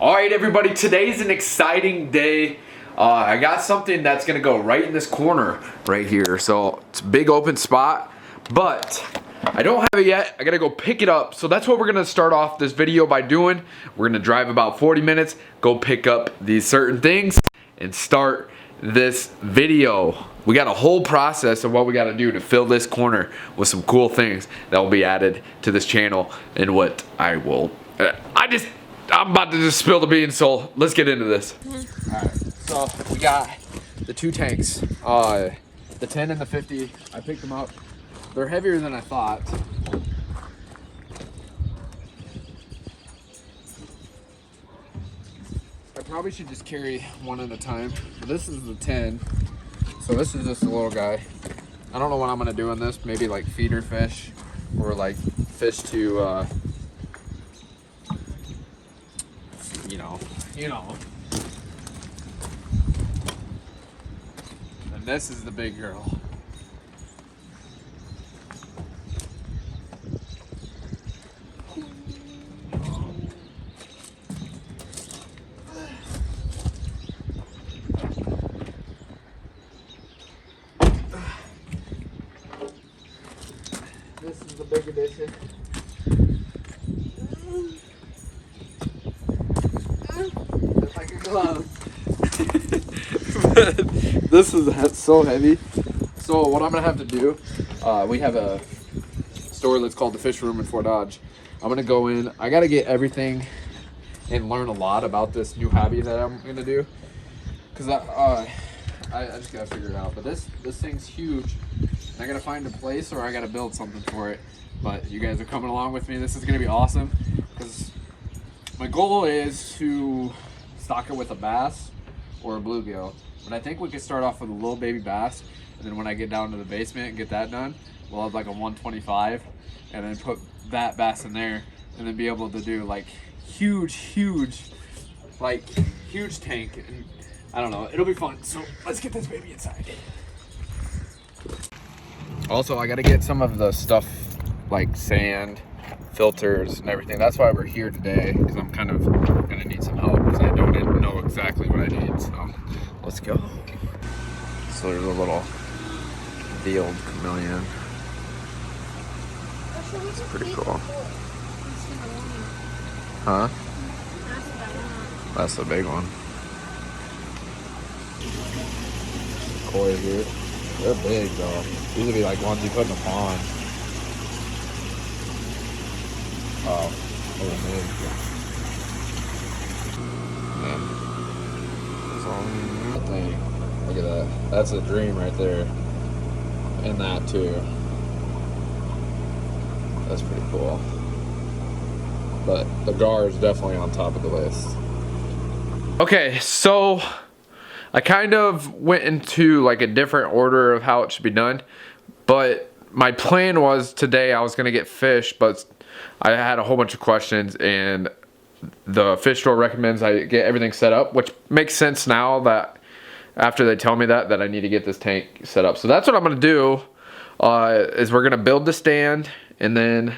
All right, everybody, today's an exciting day. I got something that's gonna go right in this corner right here. So it's a big open spot, but I don't have it yet. I gotta go pick it up. So that's what we're gonna start off this video by doing. We're gonna drive about 40 minutes, go pick up these certain things, and start this video. We got a whole process of what we gotta do to fill this corner with some cool things that will be added to this channel, and what I will, I'm about to just spill the beans, so let's get into this. Alright, so we got the two tanks, the 10 and the 50. I picked them up. They're heavier than I thought. I probably should just carry one at a time, but this is the 10. So this is just a little guy. I don't know what I'm gonna do in this. Maybe like feeder fish, or like fish to, you know. And this is the big girl. This is the big edition. It's like a glove. This is so heavy. So what I'm gonna have to do, we have a store that's called the Fish Room in Fort Dodge. I'm gonna go in. I gotta get everything and learn a lot about this new hobby that I'm gonna do, because I just gotta figure it out. But this thing's huge. I gotta find a place, or I gotta build something for it. But you guys are coming along with me. This is gonna be awesome, because my goal is to stock it with a bass or a bluegill. But I think we could start off with a little baby bass, and then when I get down to the basement and get that done, we'll have like a 125, and then put that bass in there, and then be able to do like huge tank. And I don't know, it'll be fun. So let's get this baby inside. Also, I gotta get some of the stuff like sand, filters, and everything. That's why we're here today, because I'm kind of gonna need some help, because I don't know exactly what I need. So let's go. So there's a little veiled chameleon. It's pretty cool. Huh? That's the big one. Koi here. They're big though. These would be like ones you put in a pond. Oh, they're big. And then, thing. Look at that. That's a dream right there. And that too. That's pretty cool. But the gar is definitely on top of the list. Okay, so I kind of went into like a different order of how it should be done, but my plan was today I was gonna get fish, but I had a whole bunch of questions, and the fish store recommends I get everything set up, which makes sense now that after they tell me that I need to get this tank set up. So that's what I'm gonna do, is we're gonna build the stand, and then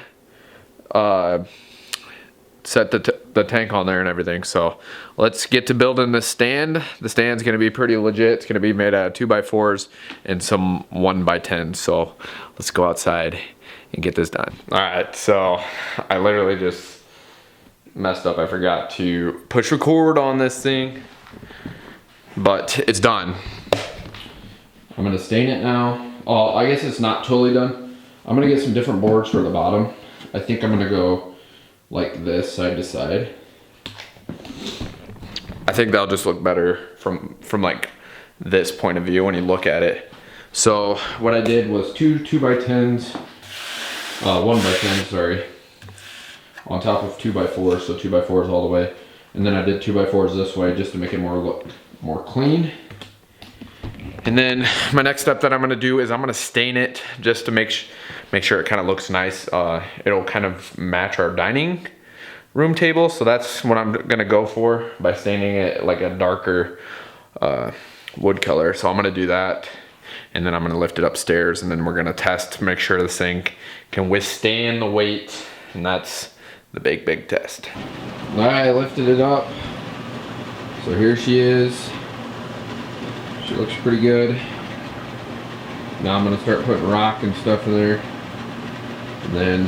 set the tank on there and everything. So let's get to building the stand. The stand's gonna be pretty legit. It's gonna be made out of 2x4s and some 1x10s. So let's go outside and get this done. All right, so I literally just messed up. I forgot to push record on this thing, but it's done. I'm gonna stain it now. Oh, I guess it's not totally done. I'm gonna get some different boards for the bottom. I think I'm gonna go like this, side to side. I think that'll just look better from like this point of view when you look at it. So what I did was two 2x10s, 1x10, sorry, on top of 2x4s, so 2x4s all the way. And then I did 2x4s this way just to make it look more clean. And then my next step that I'm gonna do is I'm gonna stain it just to make sure it kind of looks nice. It'll kind of match our dining room table. So that's what I'm gonna go for, by staining it like a darker wood color. So I'm gonna do that, and then I'm gonna lift it upstairs, and then we're gonna test to make sure this thing can withstand the weight, and that's the big test. All right, I lifted it up. So here she is. She looks pretty good. Now I'm gonna start putting rock and stuff in there, and then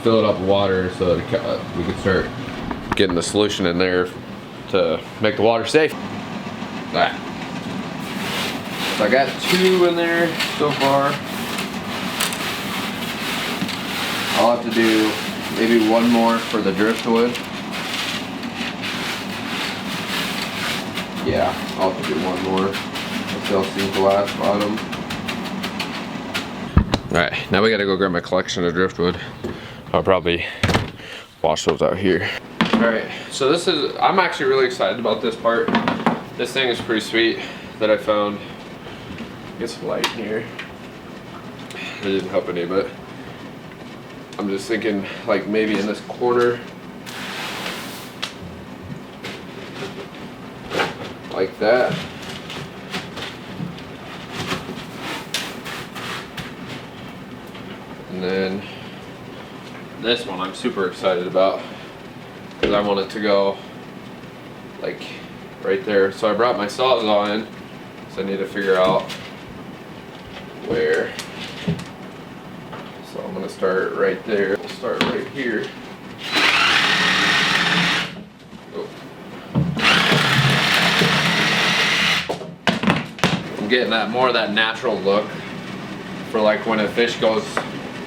fill it up with water so that we can start getting the solution in there to make the water safe. Alright. So I got 2 in there so far. I'll have to do maybe 1 more for the driftwood. Yeah, I'll have to do 1 more. They'll sink the last bottom. Alright, now we gotta go grab my collection of driftwood. I'll probably wash those out here. Alright, so I'm actually really excited about this part. This thing is pretty sweet that I found. Get some light in here. It didn't help any, but I'm just thinking like maybe in this corner. Like that. And then this one I'm super excited about because I want it to go like right there. So I brought my Sawzall in, so I need to figure out where. So I'm gonna start right there. We'll start right here. Oh. I'm getting that more of that natural look for like when a fish goes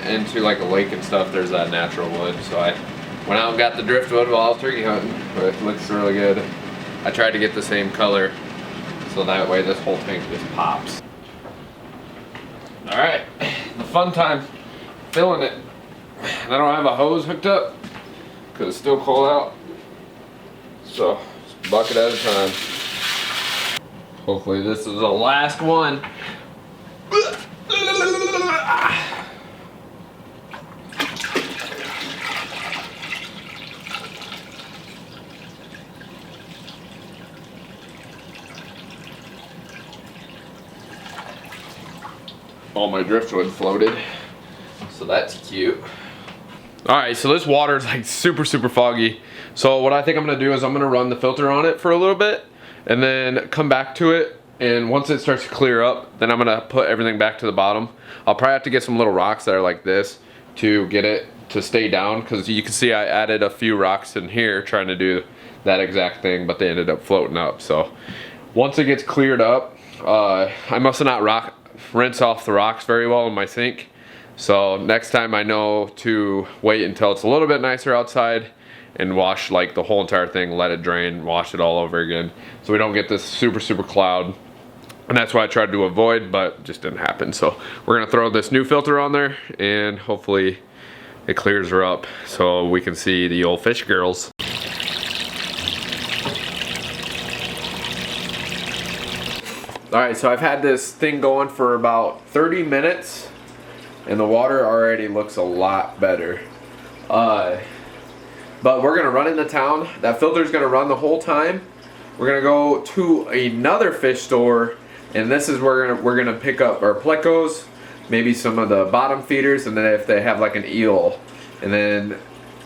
into like a lake and stuff. There's that natural wood. So I went out and got the driftwood while I was turkey hunting, but it looks really good. I tried to get the same color so that way this whole tank just pops. All right, the fun time filling it. And I don't have a hose hooked up because it's still cold out. So just a bucket at a time. Hopefully this is the last one. All my driftwood floated, so that's cute. All right, so this water is like super foggy. So what I think I'm gonna do is I'm gonna run the filter on it for a little bit and then come back to it, and once it starts to clear up, then I'm gonna put everything back to the bottom. I'll probably have to get some little rocks that are like this to get it to stay down, because you can see I added a few rocks in here trying to do that exact thing, but they ended up floating up. So once it gets cleared up, I must have not rinse off the rocks very well in my sink. So next time I know to wait until it's a little bit nicer outside and wash like the whole entire thing, let it drain, wash it all over again, so we don't get this super cloud. And that's what I tried to avoid, but just didn't happen. So we're gonna throw this new filter on there and hopefully it clears her up so we can see the old fish girls. All right, so I've had this thing going for about 30 minutes and the water already looks a lot better. But we're gonna run into town. That filter's gonna run the whole time. We're gonna go to another fish store, and this is where we're gonna pick up our plecos, maybe some of the bottom feeders, and then if they have like an eel. And then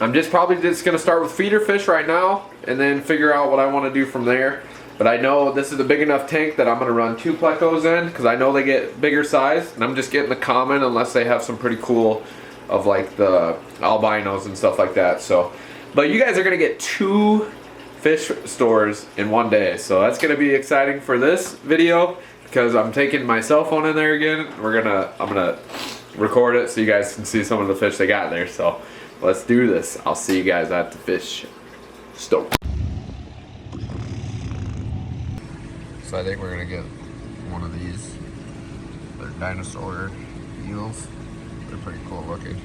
I'm probably just gonna start with feeder fish right now and then figure out what I wanna do from there. But I know this is a big enough tank that I'm gonna run 2 plecos in, because I know they get bigger size, and I'm just getting the common unless they have some pretty cool of like the albinos and stuff like that. So, but you guys are gonna get 2 fish stores in one day, so that's gonna be exciting for this video, because I'm taking my cell phone in there again. I'm gonna record it so you guys can see some of the fish they got there. So let's do this. I'll see you guys at the fish store. So I think we're gonna get one of these. They're dinosaur eels. They're pretty cool looking.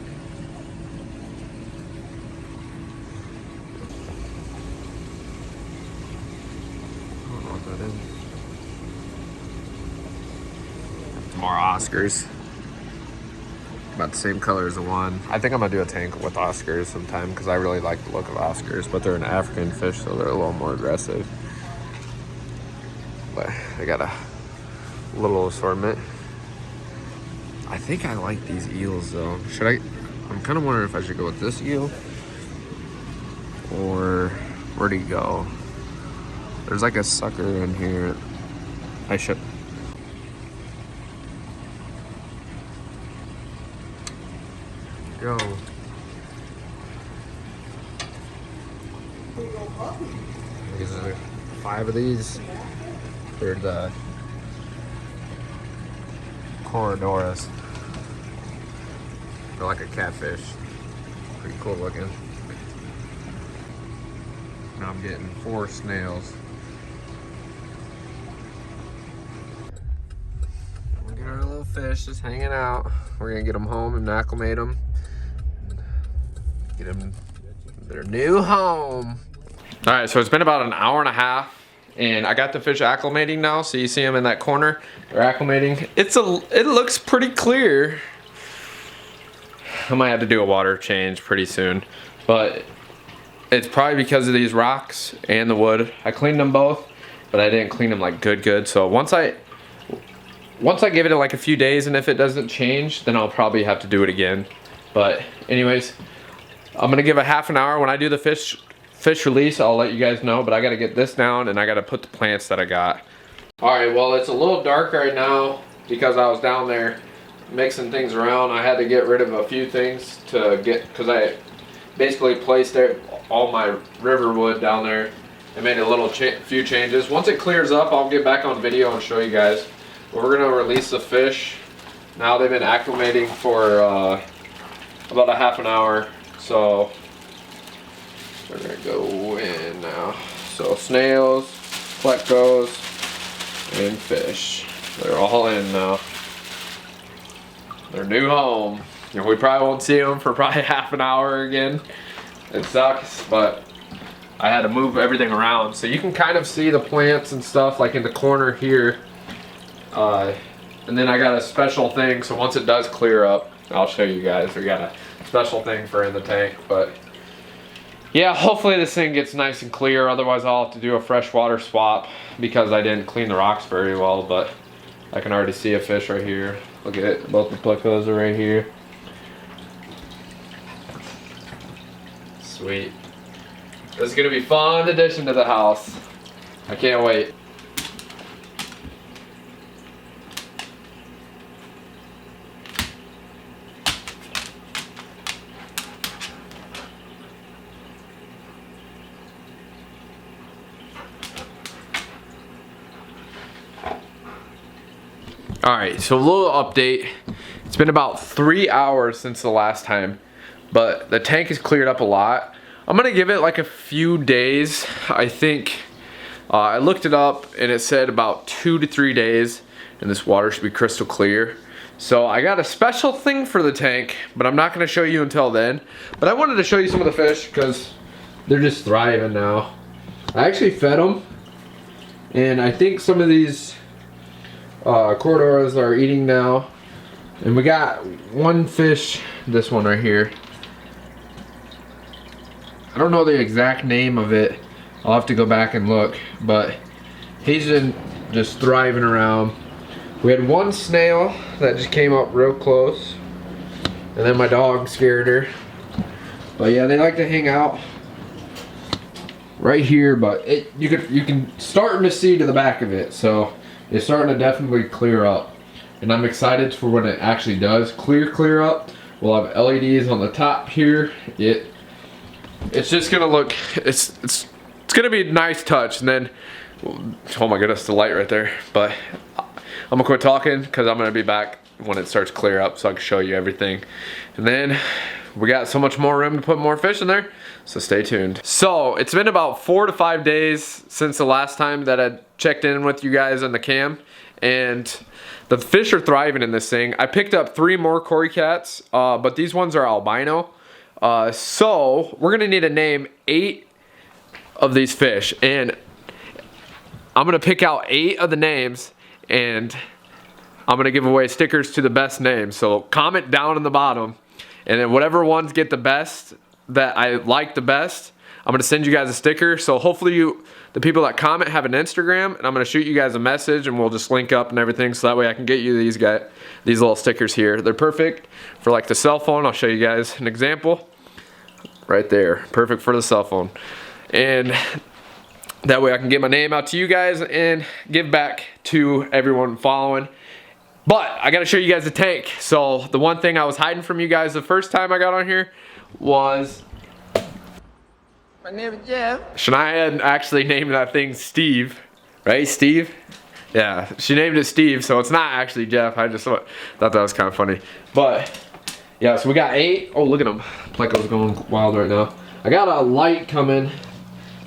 I don't know what that is. Some more Oscars. About the same color as the one. I think I'm gonna do a tank with Oscars sometime, because I really like the look of Oscars, but they're an African fish, so they're a little more aggressive. But I got a little assortment. I think I like these eels though. I'm kind of wondering if I should go with this eel, or where'd he go? There's like a sucker in here. I should. Go. These are 5 of these. They're the corridoras. They're like a catfish. Pretty cool looking. Now I'm getting 4 snails. We're getting our little fish just hanging out. We're gonna get them home and acclimate them. Get them their new home. All right, so it's been about an hour and a half, and I got the fish acclimating now. So you see them in that corner. They're acclimating. It looks pretty clear. I might have to do a water change pretty soon, but it's probably because of these rocks and the wood. I cleaned them both, but I didn't clean them like good. So once I give it like a few days, and if it doesn't change, then I'll probably have to do it again. But anyways, I'm gonna give a half an hour. When I do the fish release, I'll let you guys know, but I gotta get this down and I gotta put the plants that I got. All right, well, it's a little dark right now because I was down there mixing things around. I had to get rid of a few things because I basically placed all my river wood down there and made a few changes. Once it clears up, I'll get back on video and show you guys. But we're gonna release the fish. Now they've been acclimating for about a half an hour, so we're gonna go in now. So snails, plecos, and fish. They're all in now. Their new home. And we probably won't see them for probably half an hour again. It sucks, but I had to move everything around. So you can kind of see the plants and stuff like in the corner here. And then I got a special thing, so once it does clear up, I'll show you guys. We got a special thing for in the tank, but yeah, hopefully this thing gets nice and clear. Otherwise I'll have to do a fresh water swap because I didn't clean the rocks very well, but I can already see a fish right here. Look at it, both the plecos are right here. Sweet. This is gonna be a fun addition to the house. I can't wait. Alright, so a little update. It's been about 3 hours since the last time, but the tank has cleared up a lot. I'm gonna give it like a few days. I think I looked it up and it said about 2 to 3 days and this water should be crystal clear. So I got a special thing for the tank, but I'm not gonna show you until then. But I wanted to show you some of the fish because they're just thriving now. I actually fed them, and I think some of these corridoras are eating now. And we got one fish, this one right here. I don't know the exact name of it. I'll have to go back and look, but he's just thriving around. We had one snail that just came up real close, and then my dog scared her. But yeah, they like to hang out right here, but you can starting to see to the back of it, so it's starting to definitely clear up. And I'm excited for when it actually does clear up. We'll have LEDs on the top here. It's just gonna look, it's gonna be a nice touch. And then, oh my goodness, the light right there. But I'm gonna quit talking because I'm gonna be back when it starts to clear up so I can show you everything. And then we got so much more room to put more fish in there, so stay tuned. So it's been about 4 to 5 days since the last time that I checked in with you guys on the cam, and the fish are thriving in this thing. I picked up 3 more Cory cats, but these ones are albino. So we're gonna need to name 8 of these fish, and I'm gonna pick out 8 of the names, and I'm gonna give away stickers to the best names. So comment down in the bottom, and then whatever ones get the best, that I like the best, I'm gonna send you guys a sticker. So hopefully the people that comment have an Instagram, and I'm gonna shoot you guys a message and we'll just link up and everything, so that way I can get you these little stickers here. They're perfect for like the cell phone. I'll show you guys an example right there. Perfect for the cell phone. And That way I can get my name out to you guys and give back to everyone following. But I gotta show you guys the tank. So the one thing I was hiding from you guys the first time I got on here was, my name is Jeff. Shania had actually named that thing Steve, right? Steve? Yeah, she named it Steve, so it's not actually Jeff. I just thought that was kind of funny. But yeah, so we got 8. Oh, look at them. Pleco's going wild right now. I got a light coming,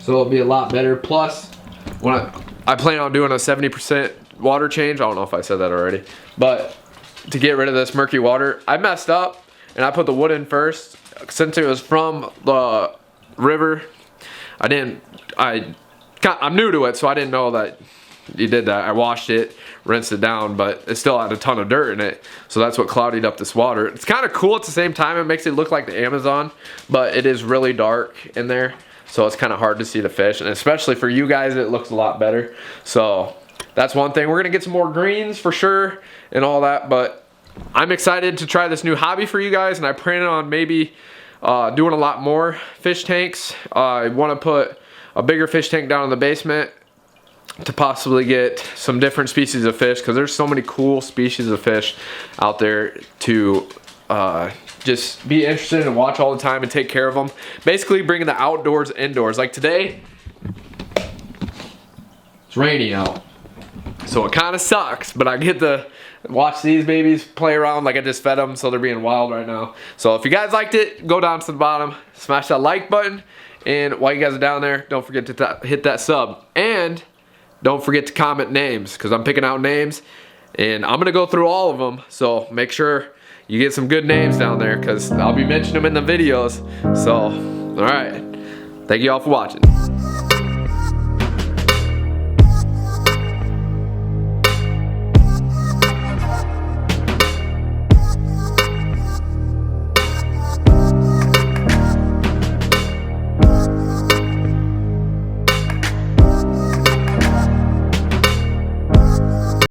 so it'll be a lot better. Plus, when I plan on doing a 70% water change. I don't know if I said that already, but to get rid of this murky water, I messed up and I put the wood in first. Since it was from the river, I'm new to it, so I didn't know that you did that. I washed it, rinsed it down, but it still had a ton of dirt in it, so that's what clouded up this water. It's kind of cool at the same time. It makes it look like the Amazon, but it is really dark in there, so it's kind of hard to see the fish, and especially for you guys it looks a lot better. So that's one thing. We're gonna get some more greens for sure and all that, but I'm excited to try this new hobby for you guys, and I plan on maybe doing a lot more fish tanks. I want to put a bigger fish tank down in the basement to possibly get some different species of fish, because there's so many cool species of fish out there to just be interested and watch all the time and take care of them. Basically bringing the outdoors indoors. Like today, it's rainy out, so it kind of sucks, but I get to watch these babies play around. Like I just fed them, so they're being wild right now. So if you guys liked it, go down to the bottom, smash that like button, and while you guys are down there, don't forget to hit that sub, and don't forget to comment names, because I'm picking out names and I'm gonna go through all of them, so make sure you get some good names down there, because I'll be mentioning them in the videos. So all right, thank you all for watching.